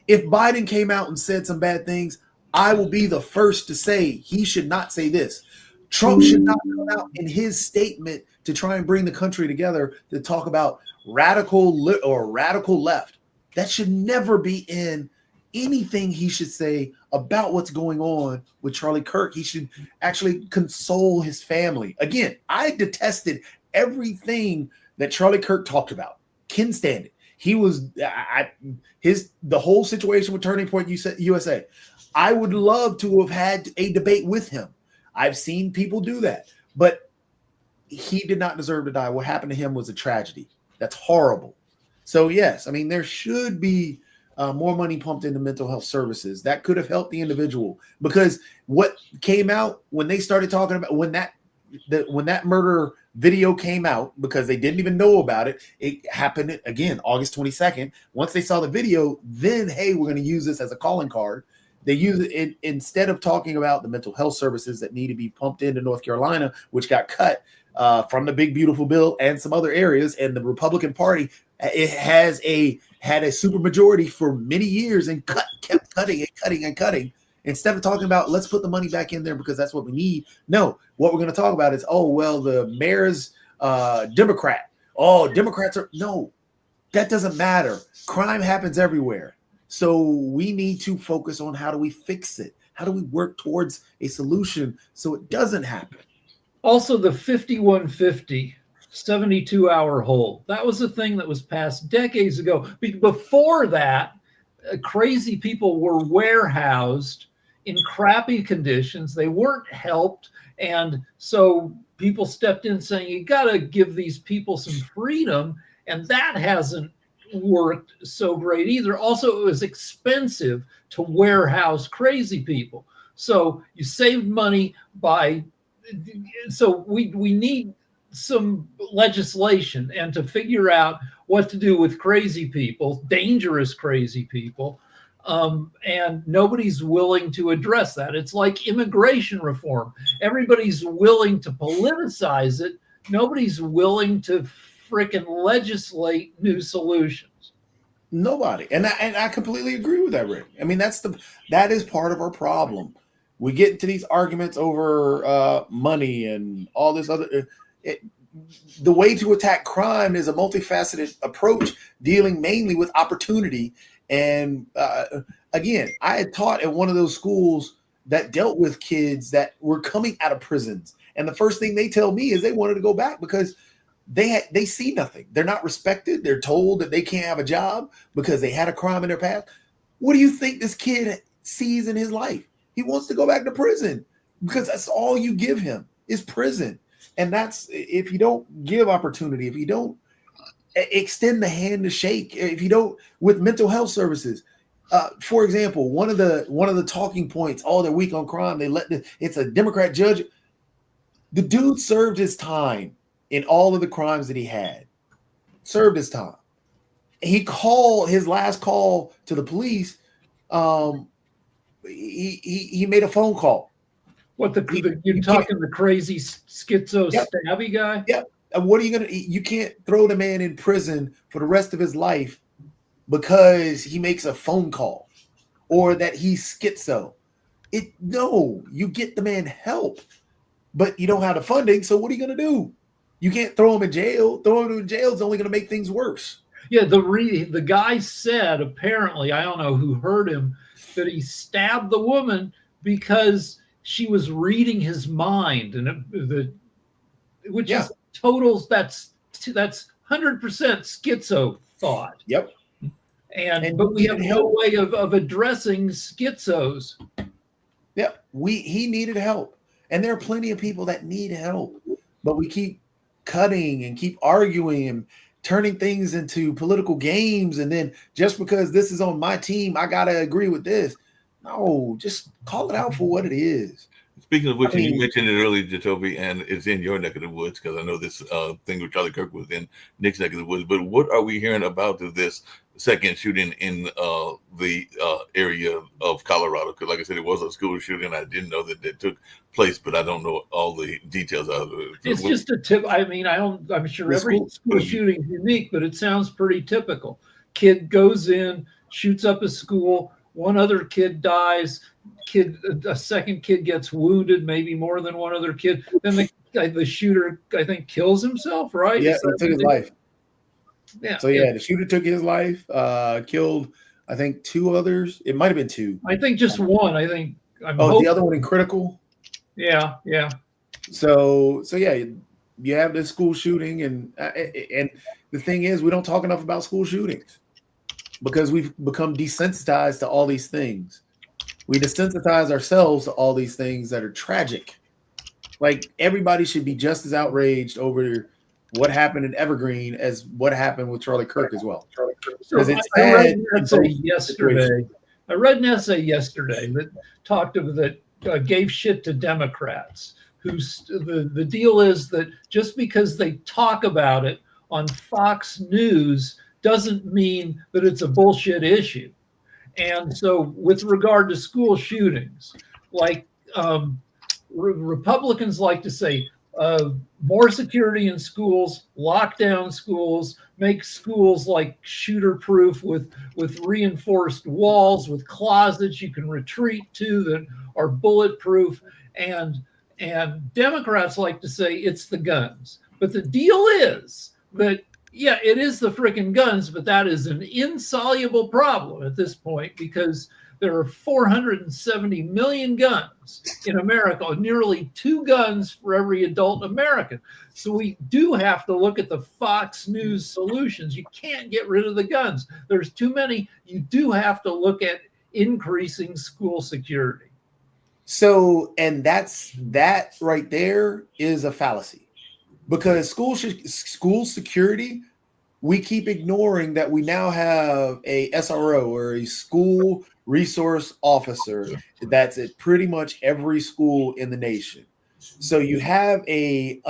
if Biden came out and said some bad things, I will be the first to say he should not say this. Trump should not come out in his statement to try and bring the country together to talk about radical left. That should never be in anything he should say about what's going on with Charlie Kirk. He should actually console his family. Again, I detested everything that Charlie Kirk talked about. Can't stand it. He was the whole situation with Turning Point USA. I would love to have had a debate with him. I've seen people do that, but he did not deserve to die. What happened to him was a tragedy. That's horrible. So yes, there should be more money pumped into mental health services. That could have helped the individual, because what came out when they started talking about when that murder video came out, because they didn't even know about it. It happened again, August 22nd. Once they saw the video, then, hey, we're going to use this as a calling card. They use it instead of talking about the mental health services that need to be pumped into North Carolina, which got cut from the big, beautiful bill and some other areas. And the Republican Party, it had a super majority for many years and kept cutting and cutting and cutting. Instead of talking about, let's put the money back in there because that's what we need. No, what we're going to talk about is, the mayor's Democrat. Oh, Democrats are, no, that doesn't matter. Crime happens everywhere. So we need to focus on, how do we fix it? How do we work towards a solution so it doesn't happen? Also, the 5150 72-hour hold. That was a thing that was passed decades ago. Before that, crazy people were warehoused in crappy conditions. They weren't helped. And so people stepped in saying you got to give these people some freedom, and that hasn't worked so great either. Also, it was expensive to warehouse crazy people. So you saved money by, so we need some legislation and to figure out what to do with crazy people, dangerous crazy people. And nobody's willing to address that. It's like immigration reform. Everybody's willing to politicize it. Nobody's willing to frickin' legislate new solutions. Nobody. And I completely agree with that, Rick. I mean, that is part of our problem. We get into these arguments over money and all this other. The way to attack crime is a multifaceted approach, dealing mainly with opportunity. And again, I had taught at one of those schools that dealt with kids that were coming out of prisons. And the first thing they tell me is they wanted to go back because they see nothing. They're not respected. They're told that they can't have a job because they had a crime in their past. What do you think this kid sees in his life? He wants to go back to prison because that's all you give him is prison. And that's, if you don't give opportunity, if you don't extend the hand to shake, if you don't, with mental health services, for example, one of the talking points all their week on crime, it's a Democrat judge. The dude served his time in all of the crimes that he had, served his time. He called his last call to the police. He made a phone call. What you're talking the crazy schizo stabby guy? Yeah. And what are you gonna? You can't throw the man in prison for the rest of his life because he makes a phone call or that he's schizo. No, you get the man help, but you don't have the funding. So what are you gonna do? You can't throw him in jail. Throwing him in jail is only gonna make things worse. Yeah, the guy said, apparently, I don't know who heard him, that he stabbed the woman because she was reading his mind, and which is total. That's 100% schizo thought. Yep. But we have no way of addressing schizos. Yep. He needed help, and there are plenty of people that need help, but we keep cutting and keep arguing and turning things into political games, and then just because this is on my team, I gotta agree with this. No, just call it out for what it is. Speaking of which, you mentioned it earlier, Jacoby, and it's in your neck of the woods because I know this thing with Charlie Kirk was in Nick's neck of the woods. But what are we hearing about this second shooting in the area of Colorado? Because, like I said, it was a school shooting. I didn't know that took place, but I don't know all the details out of it. It's just a tip. I mean, I'm sure every school shooting is unique, but it sounds pretty typical. Kid goes in, shoots up a school. One other kid dies. A second kid gets wounded, maybe more than one other kid. Then the shooter, I think, kills himself, right? Yeah, he took his life. Yeah. So the shooter took his life, killed, I think, two others. It might have been two. I think just one. I think. The other one in critical. Yeah. So you have this school shooting, and the thing is, we don't talk enough about school shootings because we've become desensitized to all these things. We desensitize ourselves to all these things that are tragic. Like, everybody should be just as outraged over what happened in Evergreen as what happened with Charlie Kirk as well. Because it's I read an essay yesterday that gave shit to Democrats. The deal is that just because they talk about it on Fox News doesn't mean that it's a bullshit issue. And so with regard to school shootings, like Republicans like to say, more security in schools, lock down schools, make schools like shooter-proof with reinforced walls, with closets you can retreat to that are bulletproof. And Democrats like to say it's the guns. But the deal is that, yeah, it is the freaking guns, but that is an insoluble problem at this point because there are 470 million guns in America, nearly 2 guns for every adult American. So we do have to look at the Fox News solutions. You can't get rid of the guns. There's too many. You do have to look at increasing school security. So, and that right there is a fallacy, because school security, we keep ignoring that we now have a SRO, or a school resource officer, that's at pretty much every school in the nation. So you have a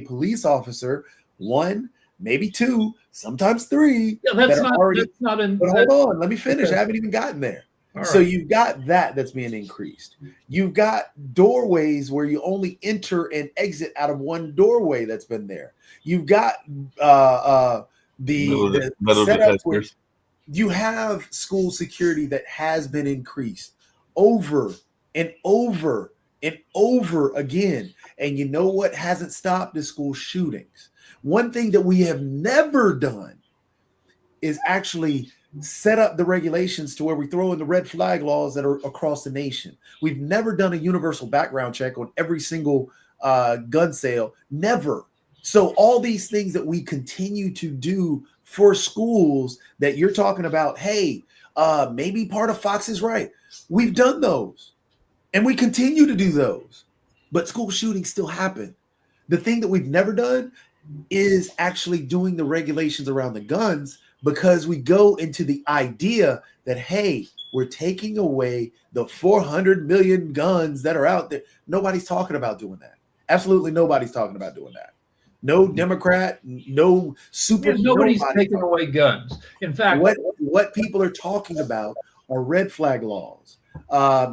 police officer, one, maybe two, sometimes three. Yeah, that's that are not already. that's not in. But hold on, let me finish. Okay. I haven't even gotten there. All So right. you've got that's being increased. You've got doorways where you only enter and exit out of one doorway that's been there. You've got the metal setup where detectors. you have school security that has been increased over and over and over again. And you know what hasn't stopped is school shootings. One thing that we have never done is actually set up the regulations to where we throw in the red flag laws that are across the nation. We've never done a universal background check on every single gun sale. Never. So all these things that we continue to do for schools that you're talking about, hey, maybe part of Fox is right. We've done those and we continue to do those, but school shootings still happen. The thing that we've never done is actually doing the regulations around the guns, because we go into the idea that, hey, we're taking away the 400 million guns that are out there. Nobody's talking about doing that. Absolutely nobody's talking about doing that. No Democrat, no super. Nobody's taking away guns. In fact, what people are talking about are red flag laws,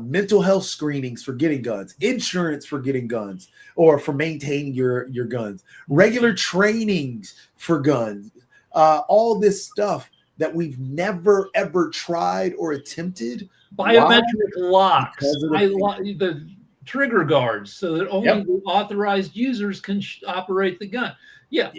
mental health screenings for getting guns, insurance for getting guns or for maintaining your guns, regular trainings for guns, all this stuff that we've never ever tried or attempted. biometric locks, Because of the trigger guards, so that only the authorized users can operate the gun. Yeah.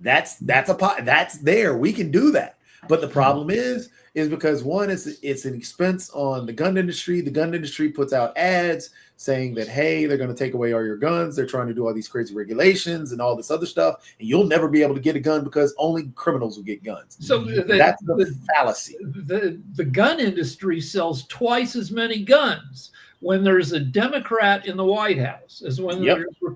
That's there. We can do that. But the problem is because one, it's an expense on the gun industry. The gun industry puts out ads saying that, hey, they're going to take away all your guns. They're trying to do all these crazy regulations and all this other stuff, and you'll never be able to get a gun because only criminals will get guns. So that's the fallacy. The gun industry sells twice as many guns when there's a Democrat in the White House as when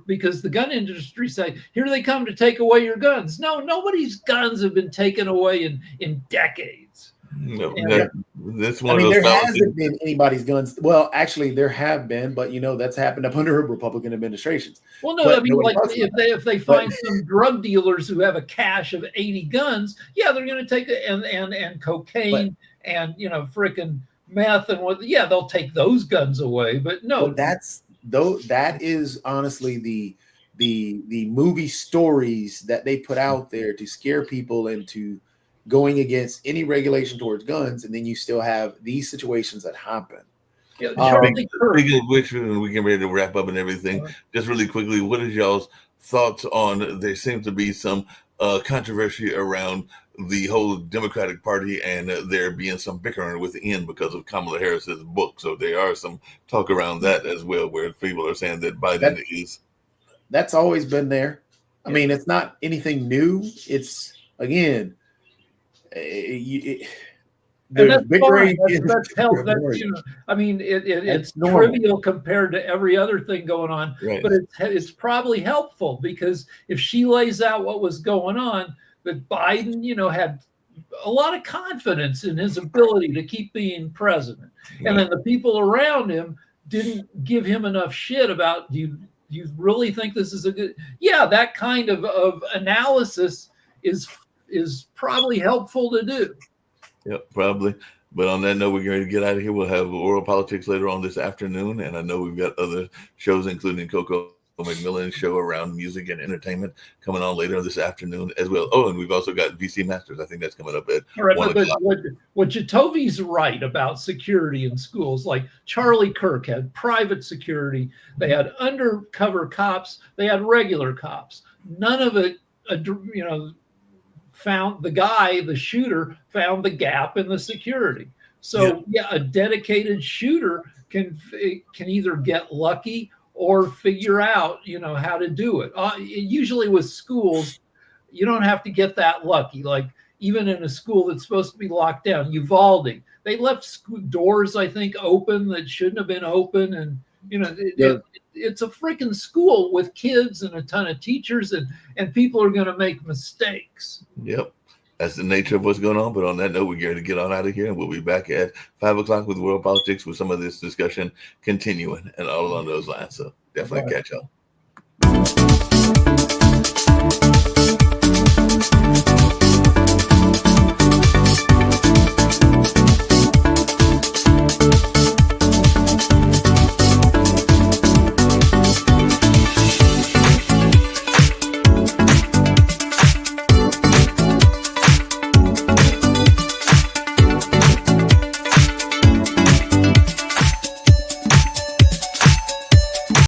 because the gun industry say, here they come to take away your guns. No, nobody's guns have been taken away in decades. No, And- that's one of there those hasn't been anybody's guns. Well, actually, there have been, but that's happened up under Republican administrations. Well, no, But I mean, nobody like talks about if they find some drug dealers who have a cache of 80 guns, yeah, they're going to take it and cocaine and frickin' meth and what? Yeah, they'll take those guns away. But no, that is honestly the movie stories that they put out there to scare people into going against any regulation towards guns, and then you still have these situations that happen. Yeah, Charlie Kirk. Speaking of which, we get ready to wrap up and everything. Just really quickly, what is y'all's thoughts on? There seems to be some controversy around the whole Democratic Party, and there being some bickering within because of Kamala Harris's book. So there are some talk around that as well, where people are saying that Biden is. That's always been there. I mean, it's not anything new. It's again. That's bickering. I mean, it's trivial compared to every other thing going on, right. But it's probably helpful, because if she lays out what was going on, that Biden, had a lot of confidence in his ability to keep being president, and then the people around him didn't give him enough shit about you really think this is a good? Yeah, that kind of analysis is probably helpful to do. Yep, probably. But on that note, we're going to get out of here. We'll have Oral Politics later on this afternoon. And I know we've got other shows, including Coco McMillan's show around music and entertainment, coming on later this afternoon as well. Oh, and we've also got VC Masters. I think that's coming up at 1 o'clock. What Jatovi's right about security in schools, like Charlie Kirk had private security. They had undercover cops. They had regular cops. None of it, found the shooter found the gap in the security. So a dedicated shooter can either get lucky or figure out, how to do it. Usually with schools, you don't have to get that lucky. Like even in a school that's supposed to be locked down. Uvalde, they left school doors, I think, open that shouldn't have been open. And, you know, it's a freaking school with kids and a ton of teachers, and people are going to make mistakes. Yep. That's the nature of what's going on. But on that note, we're going to get on out of here, and we'll be back at 5 o'clock with World Politics with some of this discussion continuing and all along those lines. So definitely catch y'all.